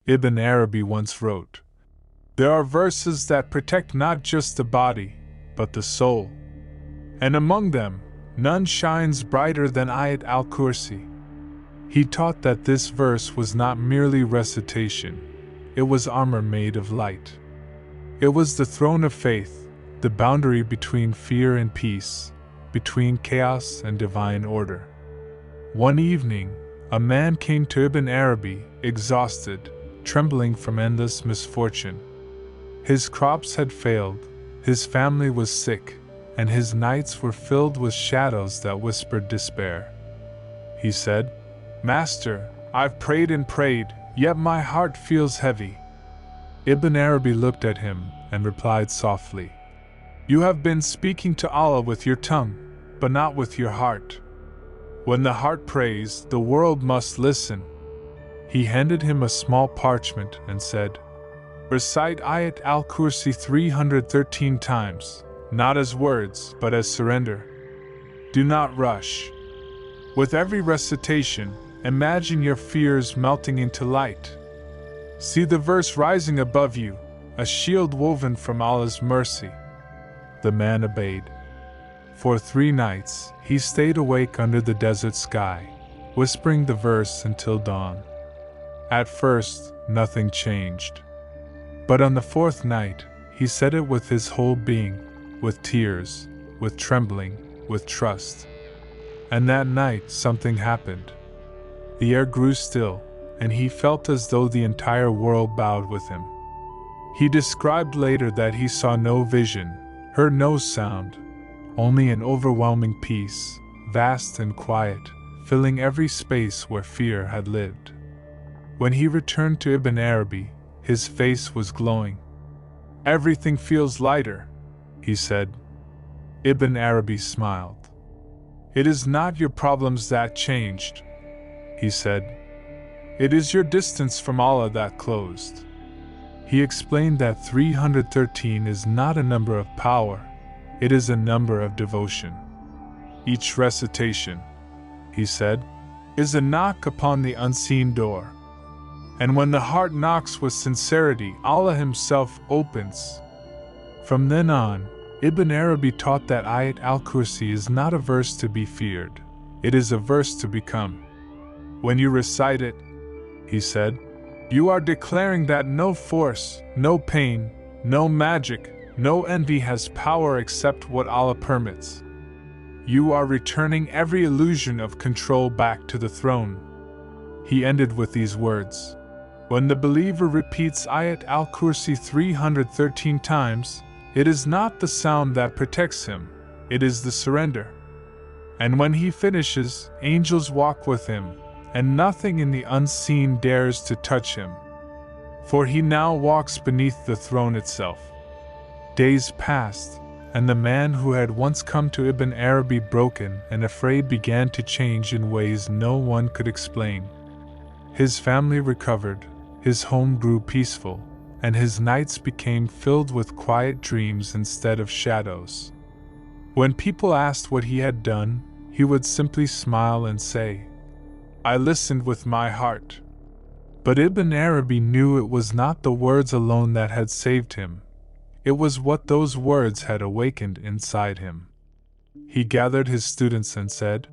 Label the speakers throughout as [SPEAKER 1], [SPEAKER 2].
[SPEAKER 1] Ibn Arabi once wrote, "There are verses that protect not just the body, but the soul. And among them, none shines brighter than Ayat al-Kursi." He taught that this verse was not merely recitation, it was armor made of light. It was the throne of faith, the boundary between fear and peace, between chaos and divine order. One evening, a man came to Ibn Arabi, exhausted, trembling from endless misfortune. His crops had failed, his family was sick, and his nights were filled with shadows that whispered despair. He said, "Master, I've prayed and prayed, yet my heart feels heavy." Ibn Arabi looked at him and replied softly, "You have been speaking to Allah with your tongue, but not with your heart. When the heart prays, the world must listen." He handed him a small parchment and said, "Recite Ayat al-Kursi 313 times, not as words, but as surrender. Do not rush. With every recitation, imagine your fears melting into light. See the verse rising above you, a shield woven from Allah's mercy." The man obeyed. For 3 nights, he stayed awake under the desert sky, whispering the verse until dawn. At first, nothing changed. But on the 4th night, he said it with his whole being, with tears, with trembling, with trust. And that night, something happened. The air grew still, and he felt as though the entire world bowed with him. He described later that he saw no vision, heard no sound, only an overwhelming peace, vast and quiet, filling every space where fear had lived. When he returned to Ibn Arabi, his face was glowing. "Everything feels lighter," he said. Ibn Arabi smiled. "It is not your problems that changed," he said. "It is your distance from Allah that closed." He explained that 313 is not a number of power, it is a number of devotion. Each recitation, he said, is a knock upon the unseen door. And when the heart knocks with sincerity, Allah Himself opens. From then on, Ibn Arabi taught that Ayat al-Kursi is not a verse to be feared, it is a verse to become. When you recite it, he said, you are declaring that no force, no pain, no magic, no envy has power except what Allah permits. You are returning every illusion of control back to the throne. He ended with these words. When the believer repeats Ayat al-Kursi 313 times, it is not the sound that protects him, it is the surrender. And when he finishes, angels walk with him, and nothing in the unseen dares to touch him. For he now walks beneath the throne itself. Days passed, and the man who had once come to Ibn Arabi broken and afraid began to change in ways no one could explain. His family recovered, his home grew peaceful, and his nights became filled with quiet dreams instead of shadows. When people asked what he had done, he would simply smile and say, I listened with my heart. But Ibn Arabi knew it was not the words alone that had saved him. It was what those words had awakened inside him. He gathered his students and said,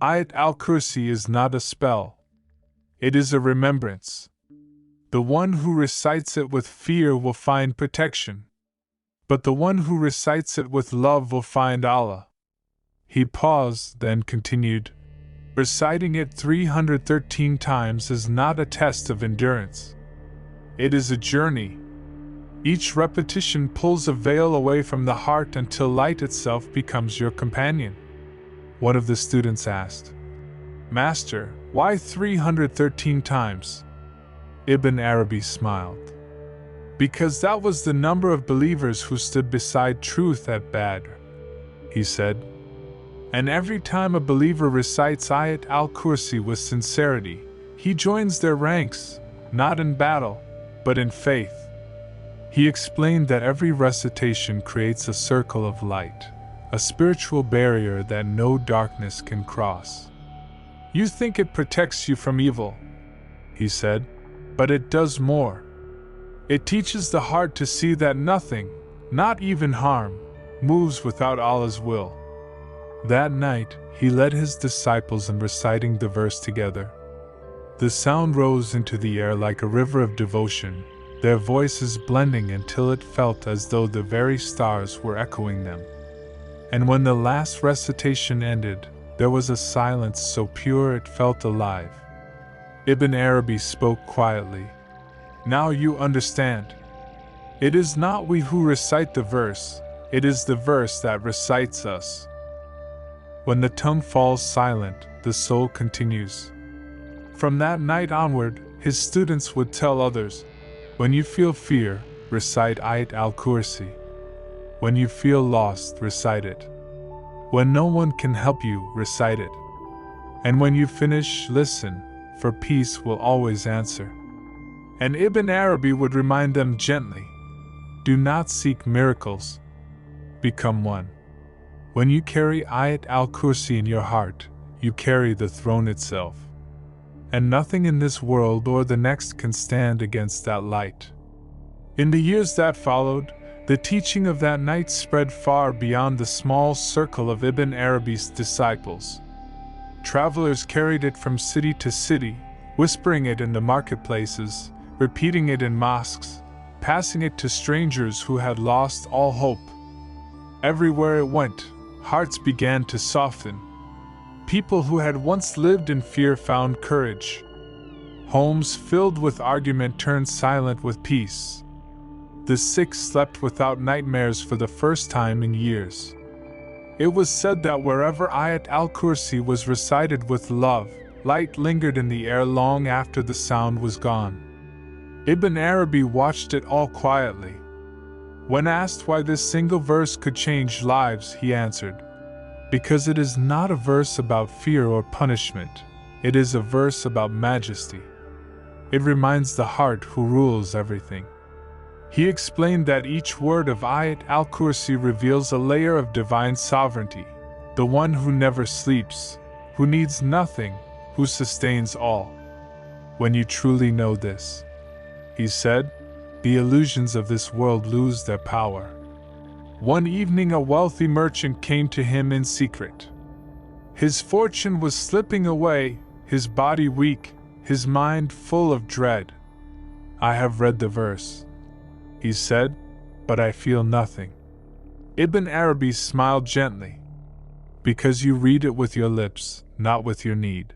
[SPEAKER 1] Ayat al-Kursi is not a spell. It is a remembrance. The one who recites it with fear will find protection. But the one who recites it with love will find Allah. He paused, then continued, Reciting it 313 times is not a test of endurance. It is a journey. Each repetition pulls a veil away from the heart until light itself becomes your companion. One of the students asked, Master, why 313 times? Ibn Arabi smiled. Because that was the number of believers who stood beside truth at Badr, he said. And every time a believer recites Ayat al-Kursi with sincerity, he joins their ranks, not in battle, but in faith. He explained that every recitation creates a circle of light, a spiritual barrier that no darkness can cross. You think it protects you from evil, he said, But it does more. It teaches the heart to see that nothing, not even harm, moves without Allah's will. That night, he led his disciples in reciting the verse together. The sound rose into the air like a river of devotion, their voices blending until it felt as though the very stars were echoing them. And when the last recitation ended, there was a silence so pure it felt alive. Ibn Arabi spoke quietly. Now you understand. It is not we who recite the verse, it is the verse that recites us. When the tongue falls silent, the soul continues. From that night onward, his students would tell others, when you feel fear, recite Ayat al-Kursi. When you feel lost, recite it. When no one can help you, recite it. And when you finish, listen, for peace will always answer. And Ibn Arabi would remind them gently, do not seek miracles. Become one. When you carry Ayat al-Kursi in your heart, you carry the throne itself. And nothing in this world or the next can stand against that light. In the years that followed, the teaching of that night spread far beyond the small circle of Ibn Arabi's disciples. Travelers carried it from city to city, whispering it in the marketplaces, repeating it in mosques, passing it to strangers who had lost all hope. Everywhere it went, hearts began to soften. People who had once lived in fear found courage. Homes filled with argument turned silent with peace. The sick slept without nightmares for the first time in years. It was said that wherever Ayat al-Kursi was recited with love, light lingered in the air long after the sound was gone. Ibn Arabi watched it all quietly. When asked why this single verse could change lives, he answered, because it is not a verse about fear or punishment, it is a verse about majesty. It reminds the heart who rules everything. He explained that each word of Ayat al-Kursi reveals a layer of divine sovereignty, the one who never sleeps, who needs nothing, who sustains all. When you truly know this, he said, the illusions of this world lose their power. One evening a wealthy merchant came to him in secret. His fortune was slipping away, his body weak, his mind full of dread. I have read the verse, he said, but I feel nothing. Ibn Arabi smiled gently. Because you read it with your lips, not with your need.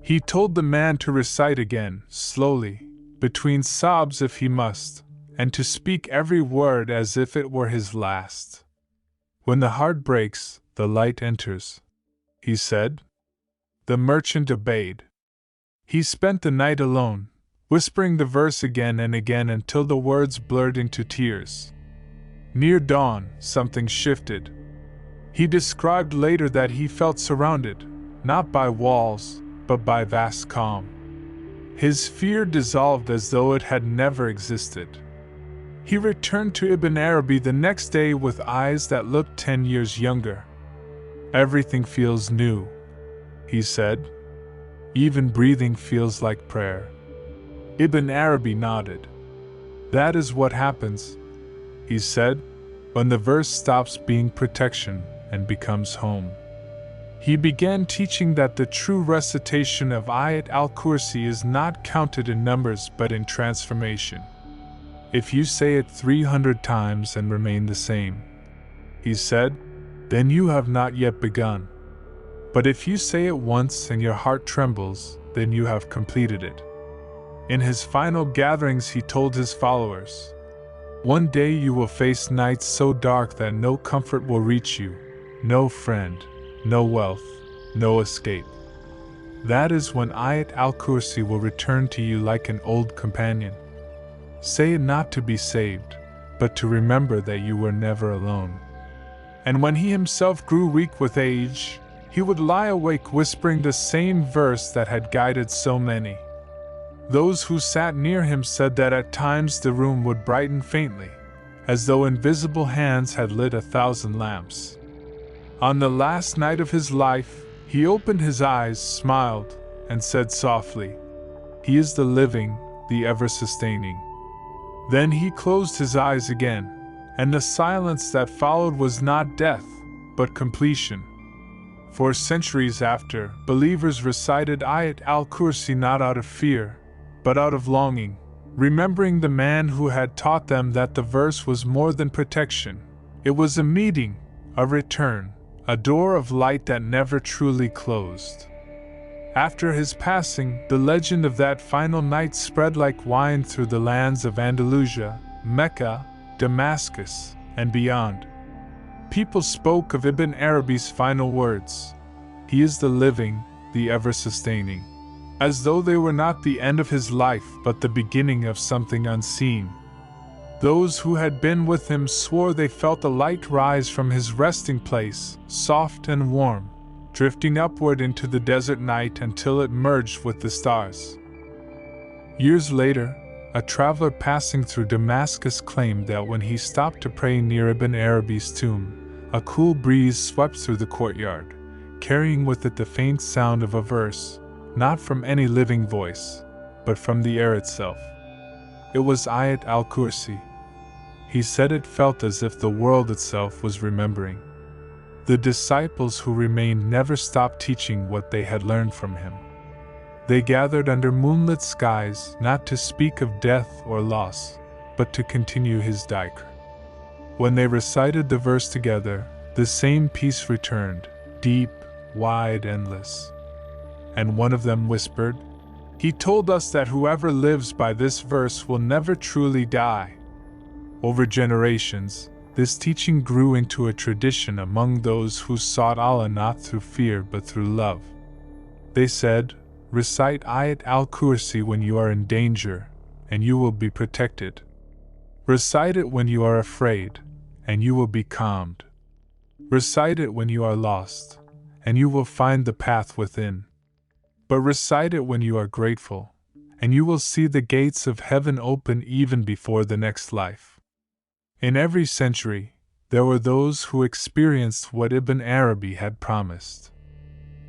[SPEAKER 1] He told the man to recite again, slowly, between sobs if he must, and to speak every word as if it were his last. When the heart breaks, the light enters, he said. The merchant obeyed. He spent the night alone, whispering the verse again and again until the words blurred into tears. Near dawn, something shifted. He described later that he felt surrounded, not by walls, but by vast calm. His fear dissolved as though it had never existed. He returned to Ibn Arabi the next day with eyes that looked 10 years younger. Everything feels new, he said. Even breathing feels like prayer. Ibn Arabi nodded. That is what happens, he said, when the verse stops being protection and becomes home. He began teaching that the true recitation of Ayat al-Kursi is not counted in numbers but in transformation. If you say it 300 times and remain the same, he said, then you have not yet begun. But if you say it once and your heart trembles, then you have completed it. In his final gatherings he told his followers, one day you will face nights so dark that no comfort will reach you, no friend, no wealth, no escape. That is when Ayat al-Kursi will return to you like an old companion. Say it not to be saved, but to remember that you were never alone. And when he himself grew weak with age, he would lie awake whispering the same verse that had guided so many. Those who sat near him said that at times the room would brighten faintly, as though invisible hands had lit 1,000 lamps. On the last night of his life, he opened his eyes, smiled, and said softly, He is the living, the ever-sustaining. Then he closed his eyes again, and the silence that followed was not death, but completion. For centuries after, believers recited Ayat al-Kursi not out of fear, but out of longing, remembering the man who had taught them that the verse was more than protection. It was a meeting, a return, a door of light that never truly closed. After his passing, the legend of that final night spread like wine through the lands of Andalusia, Mecca, Damascus, and beyond. People spoke of Ibn Arabi's final words, "He is the living, the ever-sustaining," as though they were not the end of his life but the beginning of something unseen. Those who had been with him swore they felt a light rise from his resting place, soft and warm, drifting upward into the desert night until it merged with the stars. Years later, a traveler passing through Damascus claimed that when he stopped to pray near Ibn Arabi's tomb, a cool breeze swept through the courtyard, carrying with it the faint sound of a verse, not from any living voice, but from the air itself. It was Ayat al-Kursi. He said it felt as if the world itself was remembering. The disciples who remained never stopped teaching what they had learned from him. They gathered under moonlit skies not to speak of death or loss, but to continue his dhikr. When they recited the verse together, the same peace returned, deep, wide, endless. And one of them whispered, "He told us that whoever lives by this verse will never truly die." Over generations, this teaching grew into a tradition among those who sought Allah not through fear but through love. They said, "Recite Ayat al-Kursi when you are in danger, and you will be protected. Recite it when you are afraid, and you will be calmed. Recite it when you are lost, and you will find the path within. But recite it when you are grateful, and you will see the gates of heaven open even before the next life." In every century, there were those who experienced what Ibn Arabi had promised.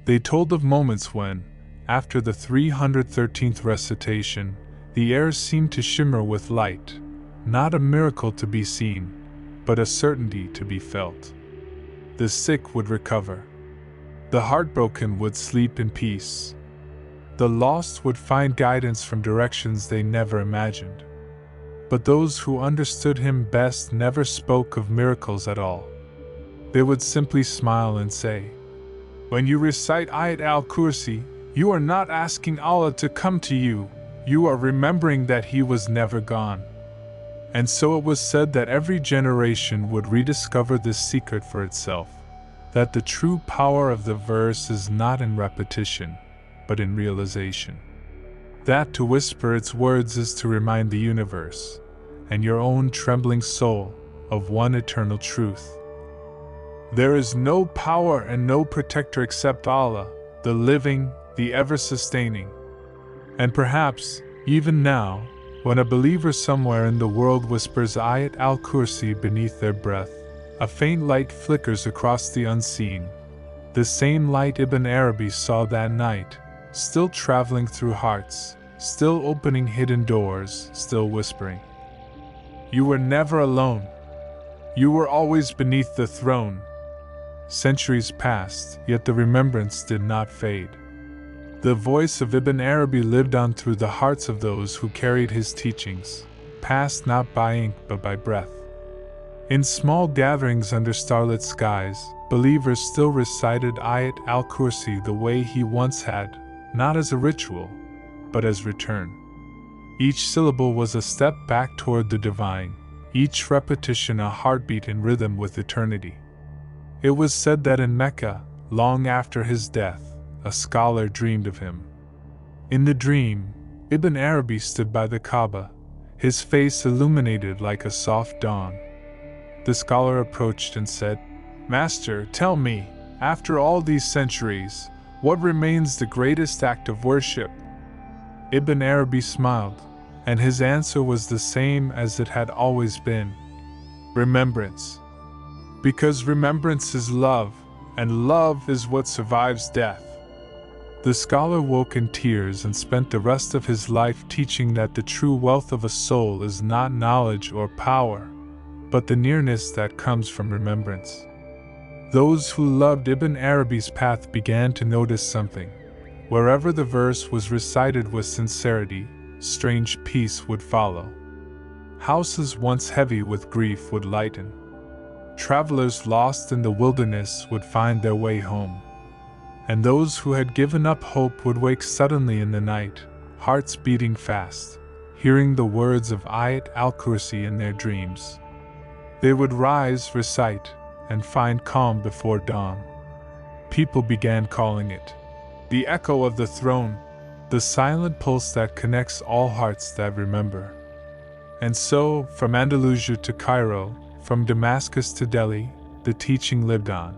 [SPEAKER 1] They told of moments when, after the 313th recitation, the air seemed to shimmer with light, not a miracle to be seen, but a certainty to be felt. The sick would recover. The heartbroken would sleep in peace. The lost would find guidance from directions they never imagined. But those who understood him best never spoke of miracles at all. They would simply smile and say, "When you recite Ayat al-Kursi, you are not asking Allah to come to you, you are remembering that He was never gone." And so it was said that every generation would rediscover this secret for itself, that the true power of the verse is not in repetition, but in realization. That to whisper its words is to remind the universe, and your own trembling soul, of one eternal truth. There is no power and no protector except Allah, the living, the ever-sustaining. And perhaps, even now, when a believer somewhere in the world whispers Ayat al-Kursi beneath their breath, a faint light flickers across the unseen, the same light Ibn Arabi saw that night, still traveling through hearts, still opening hidden doors, still whispering. You were never alone. You were always beneath the throne. Centuries passed, yet the remembrance did not fade. The voice of Ibn Arabi lived on through the hearts of those who carried his teachings, passed not by ink but by breath. In small gatherings under starlit skies, believers still recited Ayat al-Kursi the way he once had, not as a ritual, but as return. Each syllable was a step back toward the divine, each repetition a heartbeat in rhythm with eternity. It was said that in Mecca, long after his death, a scholar dreamed of him. In the dream, Ibn Arabi stood by the Kaaba, his face illuminated like a soft dawn. The scholar approached and said, "Master, tell me, after all these centuries, what remains the greatest act of worship?" Ibn Arabi smiled, and his answer was the same as it had always been: remembrance. Because remembrance is love, and love is what survives death. The scholar woke in tears and spent the rest of his life teaching that the true wealth of a soul is not knowledge or power, but the nearness that comes from remembrance. Those who loved Ibn Arabi's path began to notice something. Wherever the verse was recited with sincerity, strange peace would follow. Houses once heavy with grief would lighten. Travelers lost in the wilderness would find their way home. And those who had given up hope would wake suddenly in the night, hearts beating fast, hearing the words of Ayat al-Kursi in their dreams. They would rise, recite, and find calm before dawn. People began calling it the echo of the throne, the silent pulse that connects all hearts that remember. And so, from Andalusia to Cairo, from Damascus to Delhi, the teaching lived on.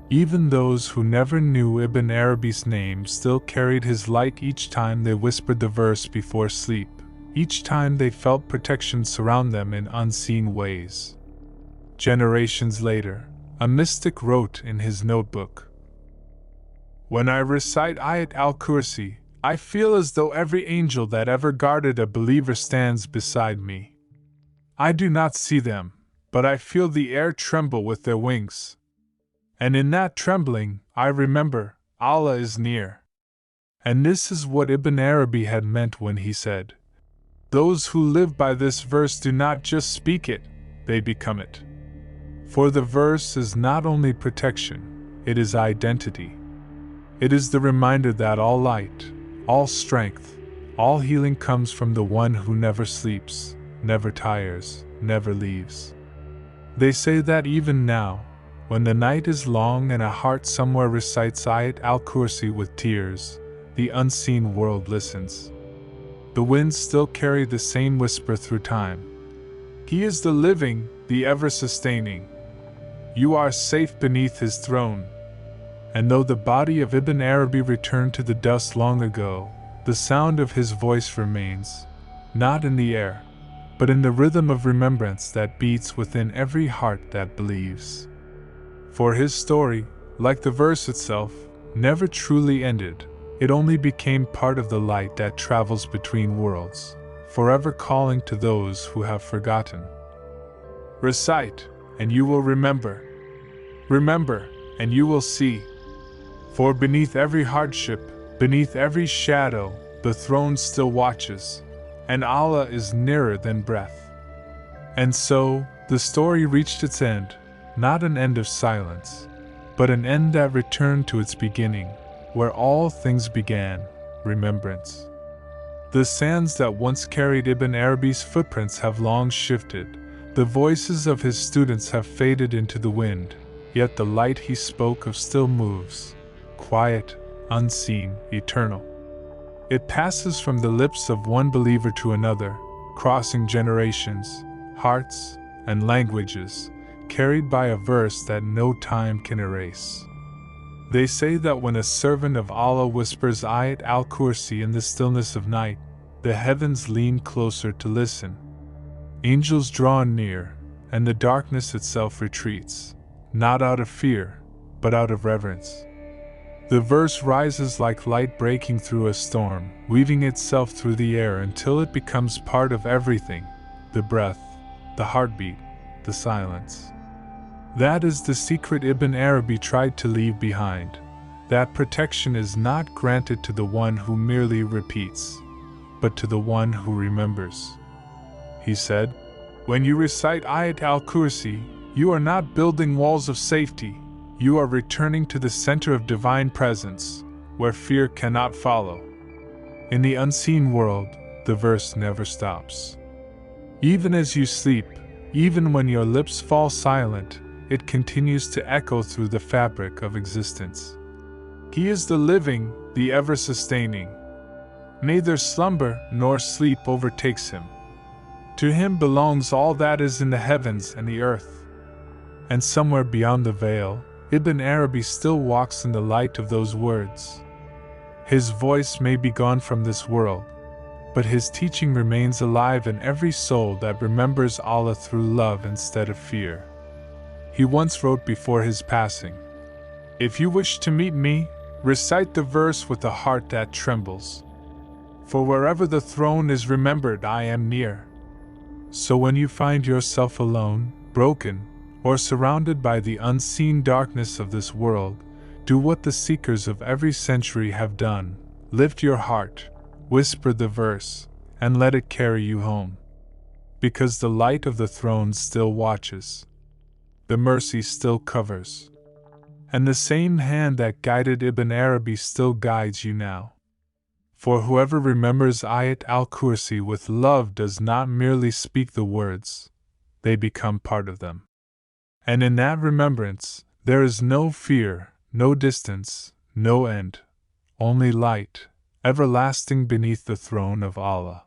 [SPEAKER 1] Even those who never knew Ibn Arabi's name still carried his light each time they whispered the verse before sleep, each time they felt protection surround them in unseen ways. Generations later, a mystic wrote in his notebook, "When I recite Ayat al-Kursi, I feel as though every angel that ever guarded a believer stands beside me. I do not see them, but I feel the air tremble with their wings. And in that trembling, I remember, Allah is near." And this is what Ibn Arabi had meant when he said, "Those who live by this verse do not just speak it, they become it." For the verse is not only protection, it is identity. It is the reminder that all light, all strength, all healing comes from the one who never sleeps, never tires, never leaves. They say that even now, when the night is long and a heart somewhere recites Ayat al-Kursi with tears, the unseen world listens. The winds still carry the same whisper through time. He is the living, the ever-sustaining. You are safe beneath his throne. And though the body of Ibn Arabi returned to the dust long ago, the sound of his voice remains, not in the air, but in the rhythm of remembrance that beats within every heart that believes. For his story, like the verse itself, never truly ended. It only became part of the light that travels between worlds, forever calling to those who have forgotten. Recite, and you will remember. Remember, and you will see. For beneath every hardship, beneath every shadow, the throne still watches, and Allah is nearer than breath. And so, the story reached its end. Not an end of silence, but an end that returned to its beginning, where all things began, remembrance. The sands that once carried Ibn Arabi's footprints have long shifted, the voices of his students have faded into the wind, yet the light he spoke of still moves, quiet, unseen, eternal. It passes from the lips of one believer to another, crossing generations, hearts, and languages, carried by a verse that no time can erase. They say that when a servant of Allah whispers Ayat al-Kursi in the stillness of night, the heavens lean closer to listen. Angels draw near, and the darkness itself retreats, not out of fear, but out of reverence. The verse rises like light breaking through a storm, weaving itself through the air until it becomes part of everything, the breath, the heartbeat, the silence. That is the secret Ibn Arabi tried to leave behind. That protection is not granted to the one who merely repeats, but to the one who remembers. He said, "When you recite Ayat al-Kursi, you are not building walls of safety, you are returning to the center of divine presence, where fear cannot follow." In the unseen world, the verse never stops. Even as you sleep, even when your lips fall silent, it continues to echo through the fabric of existence. He is the living, the ever-sustaining. Neither slumber nor sleep overtakes him. To him belongs all that is in the heavens and the earth. And somewhere beyond the veil, Ibn Arabi still walks in the light of those words. His voice may be gone from this world, but his teaching remains alive in every soul that remembers Allah through love instead of fear. He once wrote before his passing, "If you wish to meet me, Recite the verse with a heart that trembles. For wherever the throne is remembered, I am near. So when you find yourself alone, broken, or surrounded by the unseen darkness of this world, do what the seekers of every century have done. Lift your heart, whisper the verse, and let it carry you home. Because the light of the throne still watches. The mercy still covers. And the same hand that guided Ibn Arabi still guides you now. For whoever remembers Ayat al-Kursi with love does not merely speak the words, they become part of them. And in that remembrance, there is no fear, no distance, no end, only light, everlasting beneath the throne of Allah.